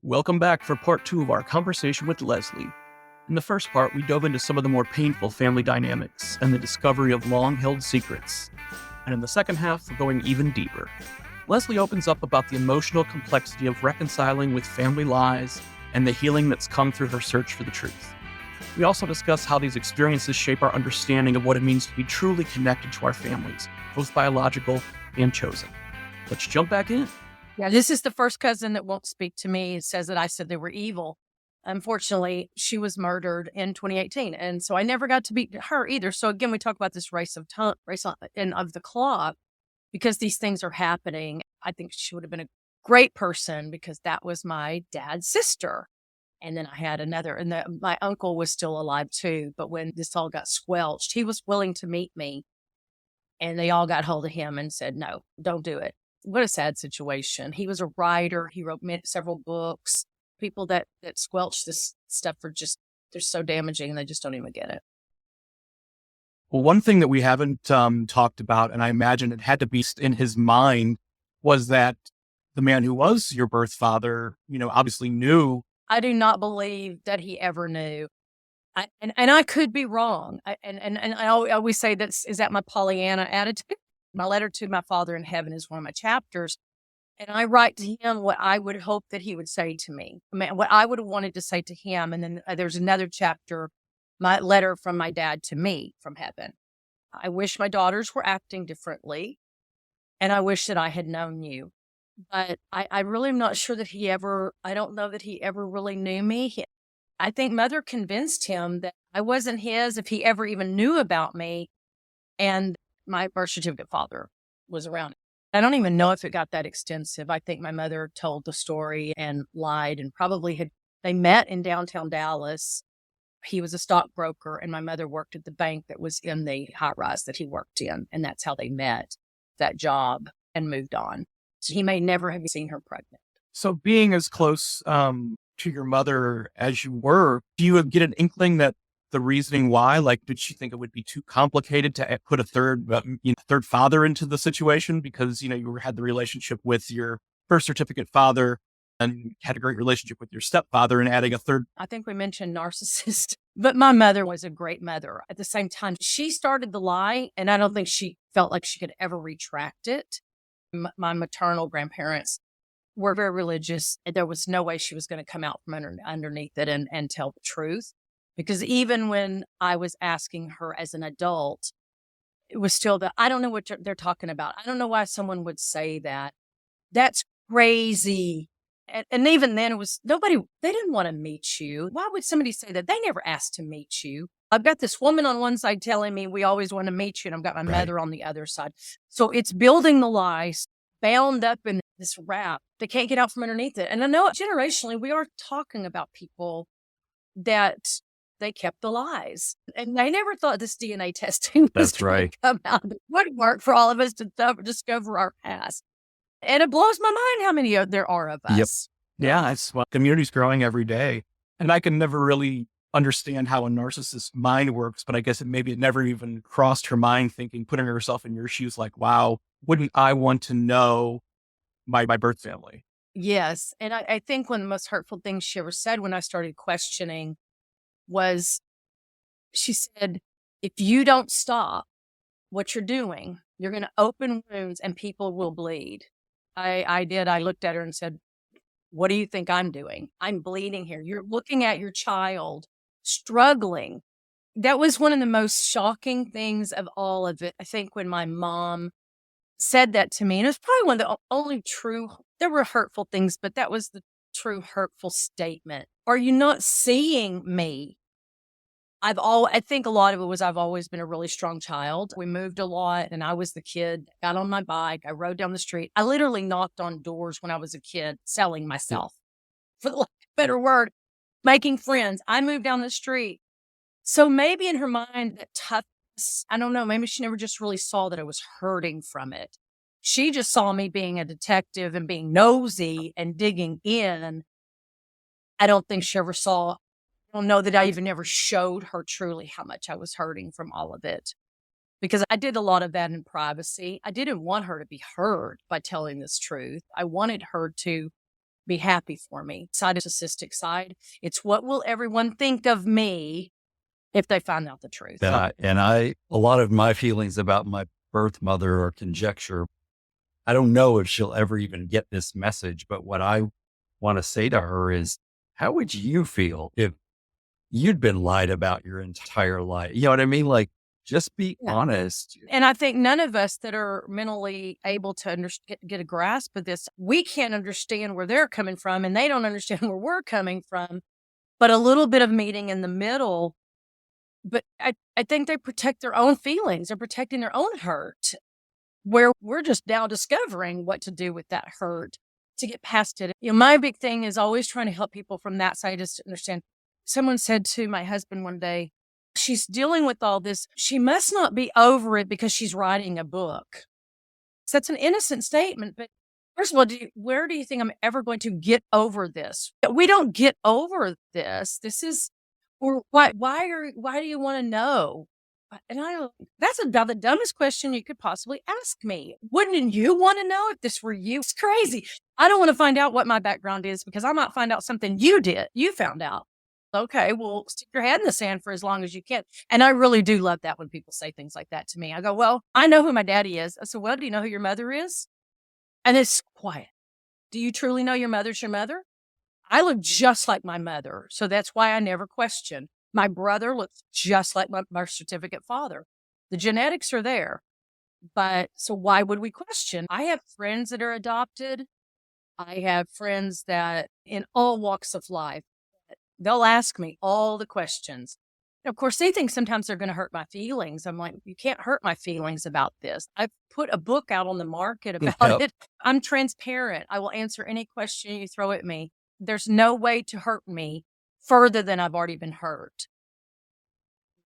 Welcome back for part 2 of our conversation with Lezlee. In the first part, we dove into some of the more painful family dynamics and the discovery of long-held secrets. And in the second half, we're going even deeper. Lezlee opens up about the emotional complexity of reconciling with family lies and the healing that's come through her search for the truth. We also discuss how these experiences shape our understanding of what it means to be truly connected to our families, both biological and chosen. Let's jump back in. Yeah, this is the first cousin that won't speak to me. It says that I said they were evil. Unfortunately, she was murdered in 2018. And so I never got to meet her either. So again, we talk about this race of the clock because these things are happening. I think she would have been a great person because that was my dad's sister. And then I had another, and my uncle was still alive too. But when this all got squelched, he was willing to meet me. And they all got hold of him and said, no, don't do it. What a sad situation. He was a writer. He wrote several books. People that squelch this stuff they're so damaging. They just don't even get it. Well, one thing that we haven't talked about, and I imagine it had to be in his mind, was that the man who was your birth father, obviously knew. I do not believe that he ever knew. And I could be wrong. I always say is that my Pollyanna attitude? My letter to my father in heaven is one of my chapters. And I write to him what I would hope that he would say to me. What I would have wanted to say to him. And then there's another chapter, my letter from my dad to me from heaven. I wish my daughters were acting differently. And I wish that I had known you. But I really am not sure that I don't know that he ever really knew me. I think Mother convinced him that I wasn't his if he ever even knew about me. And my birth certificate father was around. I don't even know if it got that extensive. I think my mother told the story and lied and they met in downtown Dallas. He was a stockbroker and my mother worked at the bank that was in the high rise that he worked in. And that's how they met that job and moved on. So he may never have seen her pregnant. So being as close to your mother as you were, do you get an inkling that the reasoning why, did she think it would be too complicated to put a third father into the situation because, you had the relationship with your birth certificate father and had a great relationship with your stepfather and adding a third? I think we mentioned narcissist, but my mother was a great mother. At the same time, she started the lie and I don't think she felt like she could ever retract it. My maternal grandparents were very religious. There was no way she was going to come out from underneath it and tell the truth. Because even when I was asking her as an adult, it was still I don't know what they're talking about. I don't know why someone would say that. That's crazy. And even then it was they didn't want to meet you. Why would somebody say that? They never asked to meet you. I've got this woman on one side telling me we always want to meet you. And I've got my mother on the other side. So it's building the lies, bound up in this wrap. They can't get out from underneath it. And I know generationally, we are talking about people that they kept the lies. And they never thought this DNA testing was going to come out. It would work for all of us to discover our past. And it blows my mind how many there are of us. Yep. Yeah, community's growing every day. And I can never really understand how a narcissist's mind works, but I guess it never even crossed her mind putting herself in your shoes wow, wouldn't I want to know my birth family? Yes. And I think one of the most hurtful things she ever said when I started questioning was, she said, if you don't stop what you're doing, you're going to open wounds and people will bleed. I did. I looked at her and said, what do you think I'm doing? I'm bleeding here. You're looking at your child struggling. That was one of the most shocking things of all of it. I think when my mom said that to me, and it was probably one of the only there were hurtful things, but that was the true hurtful statement. Are you not seeing me? I think a lot of it was I've always been a really strong child. We moved a lot and I was the kid, got on my bike. I rode down the street. I literally knocked on doors when I was a kid, selling myself, for the lack of a better word, making friends. I moved down the street. So maybe in her mind, that toughness, I don't know, maybe she never just really saw that I was hurting from it. She just saw me being a detective and being nosy and digging in. I don't think she ever saw, I don't know that I even ever showed her truly how much I was hurting from all of it. Because I did a lot of that in privacy. I didn't want her to be hurt by telling this truth. I wanted her to be happy for me. Side is narcissistic side. It's what will everyone think of me if they find out the truth. A lot of my feelings about my birth mother are conjecture. I don't know if she'll ever even get this message, but what I want to say to her is, how would you feel if you'd been lied about your entire life? You know what I mean? Like, just be honest. And I think none of us that are mentally able to get a grasp of this, we can't understand where they're coming from and they don't understand where we're coming from. But a little bit of meeting in the middle. But I think they protect their own feelings. They're protecting their own hurt, where we're just now discovering what to do with that hurt to get past it. My big thing is always trying to help people from that side is to understand. Someone said to my husband one day, she's dealing with all this. She must not be over it because she's writing a book. So that's an innocent statement. But first of all, where do you think I'm ever going to get over this? We don't get over this. This is, or why do you want to know? And that's about the dumbest question you could possibly ask me. Wouldn't you want to know if this were you? It's crazy. I don't want to find out what my background is because I might find out something you found out. Okay, well, stick your head in the sand for as long as you can. And I really do love that when people say things like that to me. I go, well, I know who my daddy is. I said, well, do you know who your mother is? And it's quiet. Do you truly know your mother's your mother? I look just like my mother. So that's why I never question. My brother looks just like my birth certificate father. The genetics are there. But so why would we question? I have friends that are adopted. I have friends that in all walks of life, they'll ask me all the questions. And of course, they think sometimes they're going to hurt my feelings. I'm like, you can't hurt my feelings about this. I've put a book out on the market about it. I'm transparent. I will answer any question you throw at me. There's no way to hurt me further than I've already been hurt.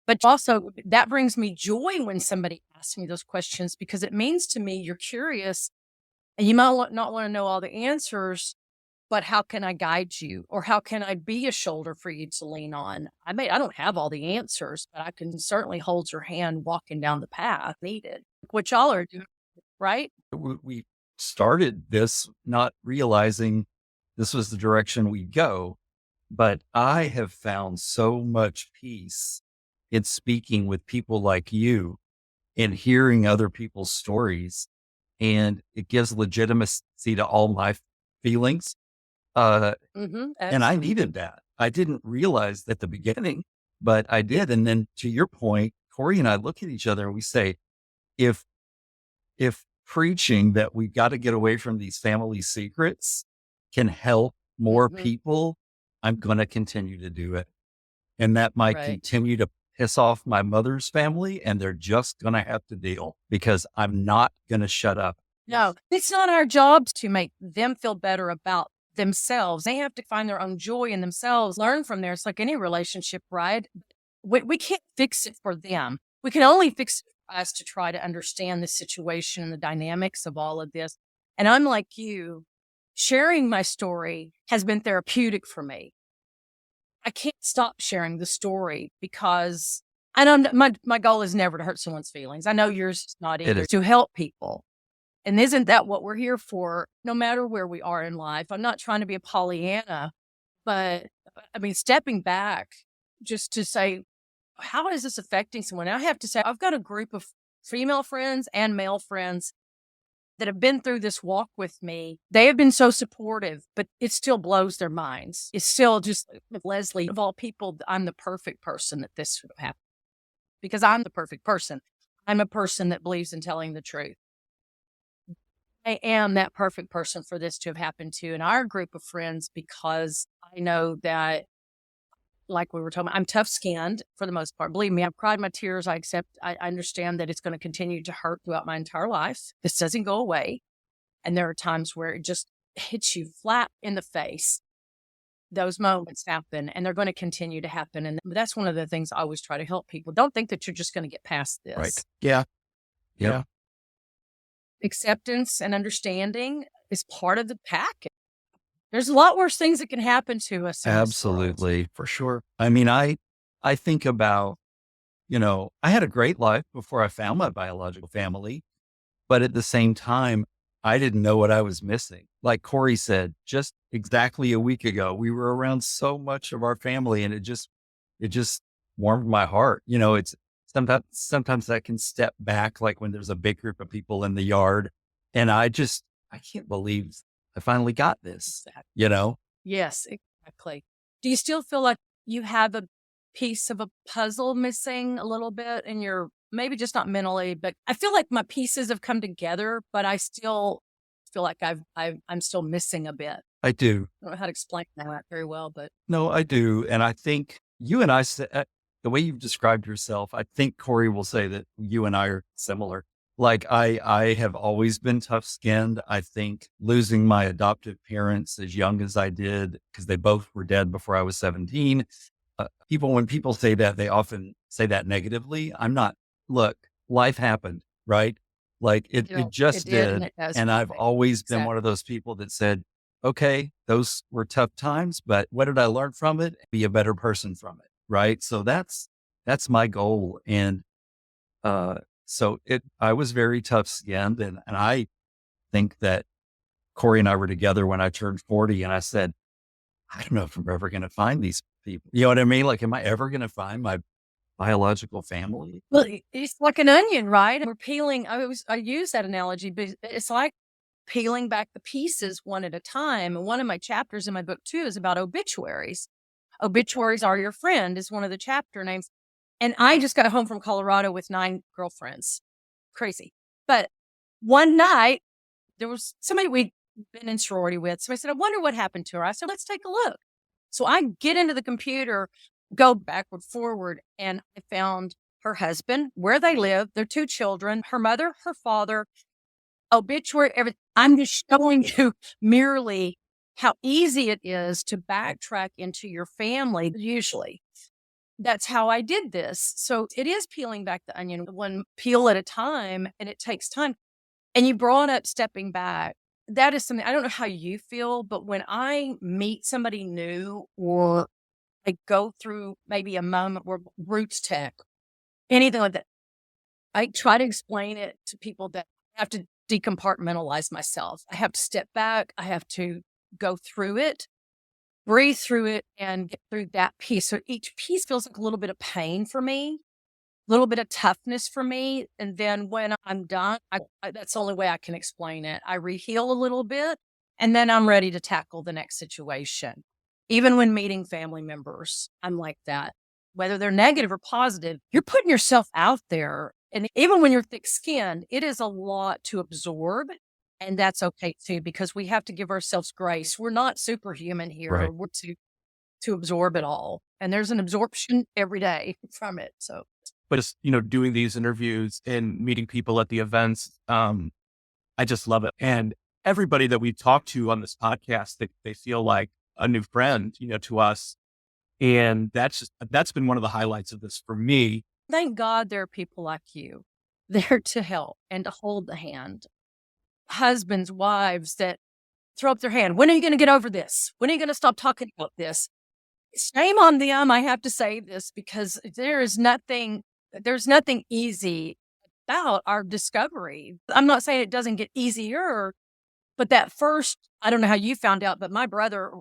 But also, that brings me joy when somebody asks me those questions because it means to me you're curious and you might not want to know all the answers, but how can I guide you? Or how can I be a shoulder for you to lean on? I don't have all the answers, but I can certainly hold your hand walking down the path needed, which y'all are doing, right? We started this not realizing this was the direction we'd go, but I have found so much peace in speaking with people like you and hearing other people's stories. And it gives legitimacy to all my feelings. And I needed that. I didn't realize at the beginning, but I did. And then to your point, Corey and I look at each other and we say, if preaching that we've got to get away from these family secrets can help more people, I'm going to continue to do it. And that might continue to piss off my mother's family, and they're just going to have to deal because I'm not going to shut up. No, it's not our job to make them feel better about themselves. They have to find their own joy in themselves, learn from there. It's like any relationship, right? We can't fix it for them. We can only fix it for us to try to understand the situation and the dynamics of all of this. And I'm like you, sharing my story has been therapeutic for me. I can't stop sharing the story because my goal is never to hurt someone's feelings. I know yours is not either, to help people. And isn't that what we're here for? No matter where we are in life, I'm not trying to be a Pollyanna, but stepping back just to say, how is this affecting someone? I have to say, I've got a group of female friends and male friends that have been through this walk with me. They have been so supportive, but it still blows their minds. It's still just, Lezlee, of all people, I'm the perfect person that this would happen because I'm the perfect person. I'm a person that believes in telling the truth. I am that perfect person for this to have happened to in our group of friends because I know that, like we were talking about, I'm tough-skinned for the most part. Believe me, I've cried my tears. I understand that it's going to continue to hurt throughout my entire life. This doesn't go away. And there are times where it just hits you flat in the face. Those moments happen, and they're going to continue to happen. And that's one of the things I always try to help people. Don't think that you're just going to get past this. Right. Yeah. Acceptance and understanding is part of the package. There's a lot worse things that can happen to us. Absolutely. For sure. I mean, I think about, I had a great life before I found my biological family, but at the same time, I didn't know what I was missing. Like Corey said, just exactly a week ago, we were around so much of our family, and it just warmed my heart. It's sometimes that can step back, like when there's a big group of people in the yard, and I can't believe I finally got this, Exactly. Yes, exactly. Do you still feel like you have a piece of a puzzle missing a little bit in your, maybe just not mentally, but I feel like my pieces have come together, but I still feel like I'm still missing a bit. I do. I don't know how to explain that very well, but No, I do. And I think you and I, the way you've described yourself, I think Corey will say that you and I are similar. Like I have always been tough skinned. I think losing my adoptive parents as young as I did, because they both were dead before I was 17. When people say that, they often say that negatively. I'm not, look, life happened, right? Like it just it did and did. it does. And I've always been Exactly. one of those people that said, okay, those were tough times, but what did I learn from it? Be a better person from it. Right. So that's my goal. And, I was very tough skinned, and I think that Corey and I were together when I turned 40, and I said, I don't know if I'm ever going to find these people. You know what I mean? Like, am I ever going to find my biological family? Well, it's like an onion, right? We're peeling. I use that analogy, but it's like peeling back the pieces one at a time. And one of my chapters in my book too is about obituaries. Obituaries are your friend is one of the chapter names. And I just got home from Colorado with 9 girlfriends. Crazy. But one night there was somebody we'd been in sorority with. Somebody said, I wonder what happened to her. I said, let's take a look. So I get into the computer, go backward, forward, and I found her husband, where they live, their 2 children, her mother, her father, obituary, everything. I'm just showing you merely how easy it is to backtrack into your family. Usually that's how I did this. So it is peeling back the onion one peel at a time, and it takes time. And you brought up stepping back. That is something, I don't know how you feel, but when I meet somebody new or I go through maybe a moment where roots tech, anything like that, I try to explain it to people that I have to decompartmentalize myself. I have to step back. I have to go through it, breathe through it, and get through that piece. So each piece feels like a little bit of pain for me, a little bit of toughness for me. And then when I'm done, that's the only way I can explain it. I reheal a little bit, and then I'm ready to tackle the next situation. Even when meeting family members, I'm like that. Whether they're negative or positive, you're putting yourself out there. And even when you're thick skinned, it is a lot to absorb. And that's okay too, because we have to give ourselves grace. We're not superhuman here. Right. We're to absorb it all. And there's an absorption every day from it. So But just, doing these interviews and meeting people at the events, I just love it. And everybody that we've talked to on this podcast, they feel like a new friend, to us. And that's been one of the highlights of this for me. thank God there are people like you there to help and to hold the hand. Husbands, wives that throw up their hand. When are you going to get over this? When are you going to stop talking about this? Shame on them. I have to say this because there's nothing easy about our discovery. I'm not saying it doesn't get easier, but that first, I don't know how you found out, but my brother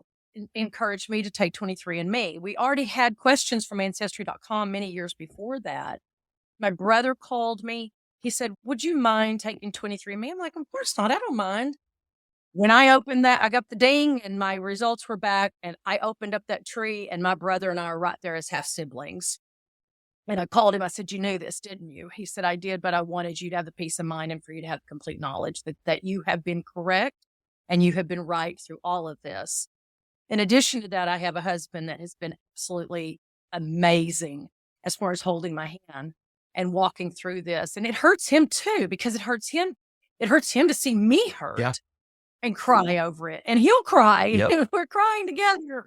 encouraged me to take 23andMe. We already had questions from Ancestry.com many years before that. My brother called me. He said, would you mind taking 23andMe? I'm like, of course not. I don't mind. When I opened that, I got the ding and my results were back, and I opened up that tree, and my brother and I are right there as half siblings. And I called him. I said, you knew this, didn't you? He said, I did, but I wanted you to have the peace of mind and for you to have complete knowledge that you have been correct and you have been right through all of this. In addition to that, I have a husband that has been absolutely amazing as far as holding my hand and walking through this. And it hurts him too, because it hurts him to see me hurt. Yeah. And cry over it. And he'll cry. Yep. We're crying together.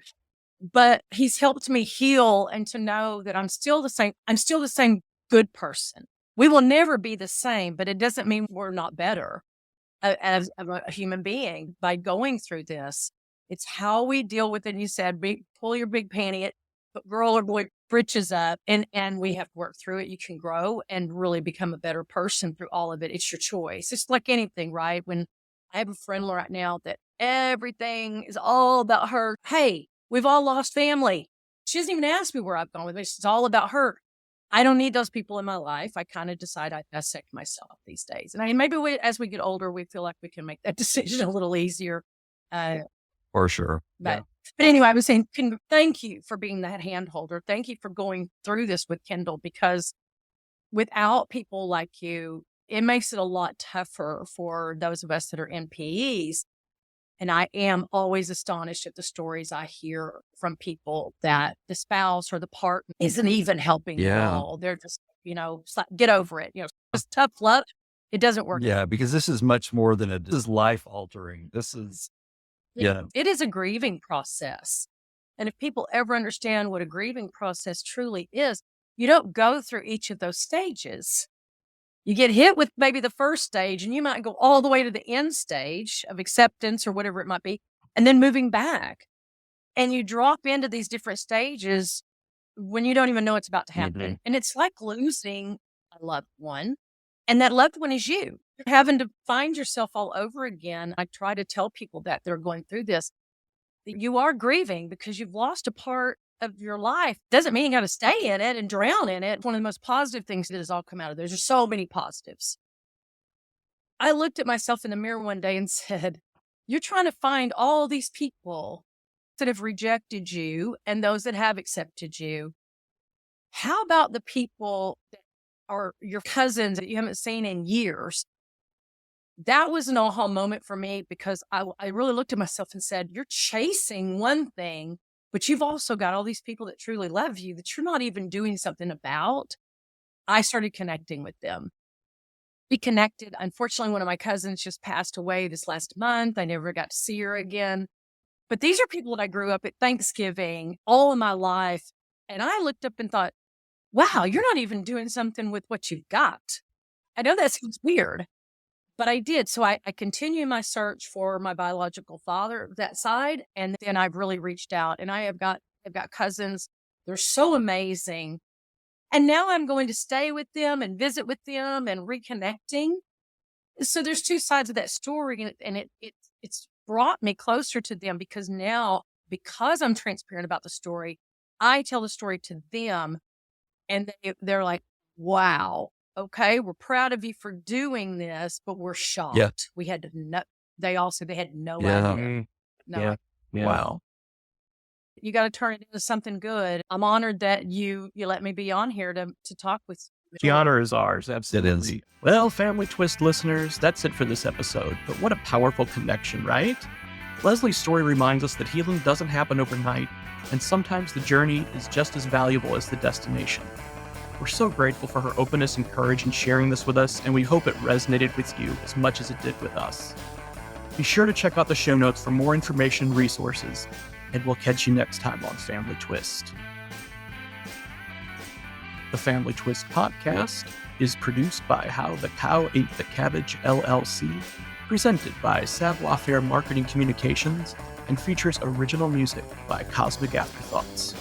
But he's helped me heal and to know that I'm still the same. I'm still the same good person. We will never be the same, but it doesn't mean we're not better as a human being by going through this. It's how we deal with it. And you said, pull your big panty, put girl or boy britches up, and we have to work through it. You can grow and really become a better person through all of it. It's your choice. It's like anything, right? When I have a friend right now that everything is all about her. Hey, we've all lost family. She doesn't even ask me where I've gone with it. It's all about her. I don't need those people in my life. I kind of decide I dissect myself these days. And maybe as we get older, we feel like we can make that decision a little easier. For sure. But anyway, I was saying, thank you for being that hand holder. Thank you for going through this with Kendall, because without people like you, it makes it a lot tougher for those of us that are NPEs. And I am always astonished at the stories I hear from people that the spouse or the partner isn't even helping at all. They're just, get over it. Just tough love. It doesn't work. Yeah, because this is much more than this is life altering. This is, It is a grieving process. And if people ever understand what a grieving process truly is, you don't go through each of those stages. You get hit with maybe the first stage, and you might go all the way to the end stage of acceptance or whatever it might be, and then moving back. And you drop into these different stages when you don't even know it's about to happen. Mm-hmm. And it's like losing a loved one, and that loved one is you. You're having to find yourself all over again. I try to tell people that they're going through this, that you are grieving because you've lost a part of your life. Doesn't mean you got to stay in it and drown in it. One of the most positive things that has all come out of there's so many positives. I looked at myself in the mirror one day and said, you're trying to find all these people that have rejected you and those that have accepted you. How about the people that are your cousins that you haven't seen in years? That was an aha moment for me, because I really looked at myself and said, you're chasing one thing, but you've also got all these people that truly love you that you're not even doing something about. I started connecting with them. Be connected. Unfortunately, one of my cousins just passed away this last month. I never got to see her again. But these are people that I grew up at Thanksgiving all of my life. And I looked up and thought, wow, you're not even doing something with what you've got. I know that seems weird, but I did. So I continue my search for my biological father, that side. And then I've really reached out, and I've got cousins. They're so amazing. And now I'm going to stay with them and visit with them and reconnecting. So there's two sides of that story, and it's brought me closer to them, because now, because I'm transparent about the story, I tell the story to them, and they're like, wow. Okay, we're proud of you for doing this, but we're shocked. Yeah. We had to know. They all said they had no idea. No. Yeah. Wow. You got to turn it into something good. I'm honored that you let me be on here to talk with you. The honor is ours. Absolutely. It is. Well, Family Twist listeners, that's it for this episode. But what a powerful connection, right? Lezlee's story reminds us that healing doesn't happen overnight, and sometimes the journey is just as valuable as the destination. We're so grateful for her openness and courage in sharing this with us, and we hope it resonated with you as much as it did with us. Be sure to check out the show notes for more information and resources, and we'll catch you next time on Family Twist. The Family Twist podcast is produced by How the Cow Ate the Cabbage, LLC, presented by Savoir Faire Marketing Communications, and features original music by Cosmic Afterthoughts.